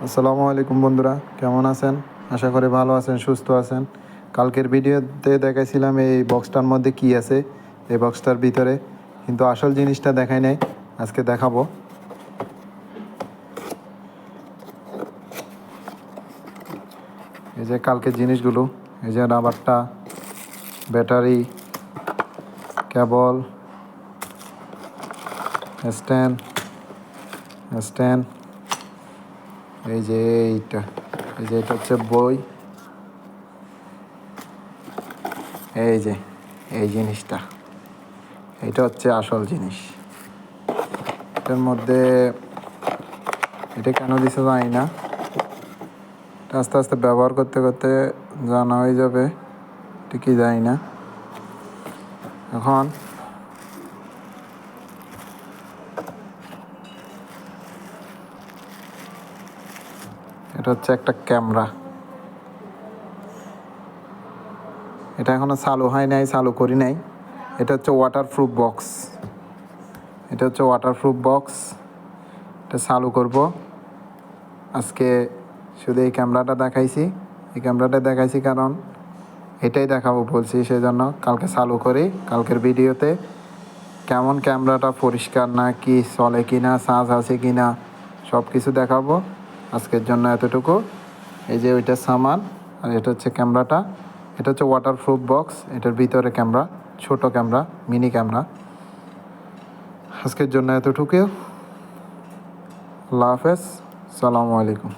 আসসালামু আলাইকুম বন্ধুরা, কেমন আছেন? আশা করি ভালো আছেন, সুস্থ আছেন। কালকের ভিডিওতে দেখাইছিলাম এই বক্সটার মধ্যে কি আছে, এই বক্সটার ভিতরে, কিন্তু আসল জিনিসটা দেখাই নাই। আজকে দেখাবো। এই যে কালকের জিনিসগুলো, এই যে রাবারটা, ব্যাটারি, কেবল, স্ট্যান্ড, স্ট্যান্ড, এই যে এইটা, এই যে এটা হচ্ছে বই, এই যে এই জিনিসটা, এটা হচ্ছে আসল জিনিস। এটার মধ্যে এটা কেন দিছে জানি না, আস্তে আস্তে ব্যবহার করতে করতে জানা হয়ে যাবে, ঠিকই জানি না। এখন এটা হচ্ছে একটা ক্যামেরা, এটা এখনো চালু হয় নাই, চালু করি নাই। এটা হচ্ছে ওয়াটারপ্রুফ বক্স, এটা হচ্ছে ওয়াটারপ্রুফ বক্স। এটা চালু করব আজকে। শুধু এই ক্যামেরাটা দেখাইছি, এই ক্যামেরাটা দেখাইছি কারণ এটাই দেখাবো বলছি, সেই জন্য কালকে চালু করি। কালকের ভিডিওতে কেমন ক্যামেরাটা, পরিষ্কার না কি, চলে কি না, চার্জ আছে কি না, সব কিছু দেখাবো। আজকের জন্য এতটুকু। এই যে ওইটা সামান, আর এটা হচ্ছে ক্যামেরাটা। এটা হচ্ছে ওয়াটারপ্রুফ বক্স, এটার ভিতরে ক্যামেরা, ছোট ক্যামেরা, মিনি ক্যামেরা। আজকের জন্য এতটুকু। আল্লাহ হাফেজ, সালামু আলাইকুম।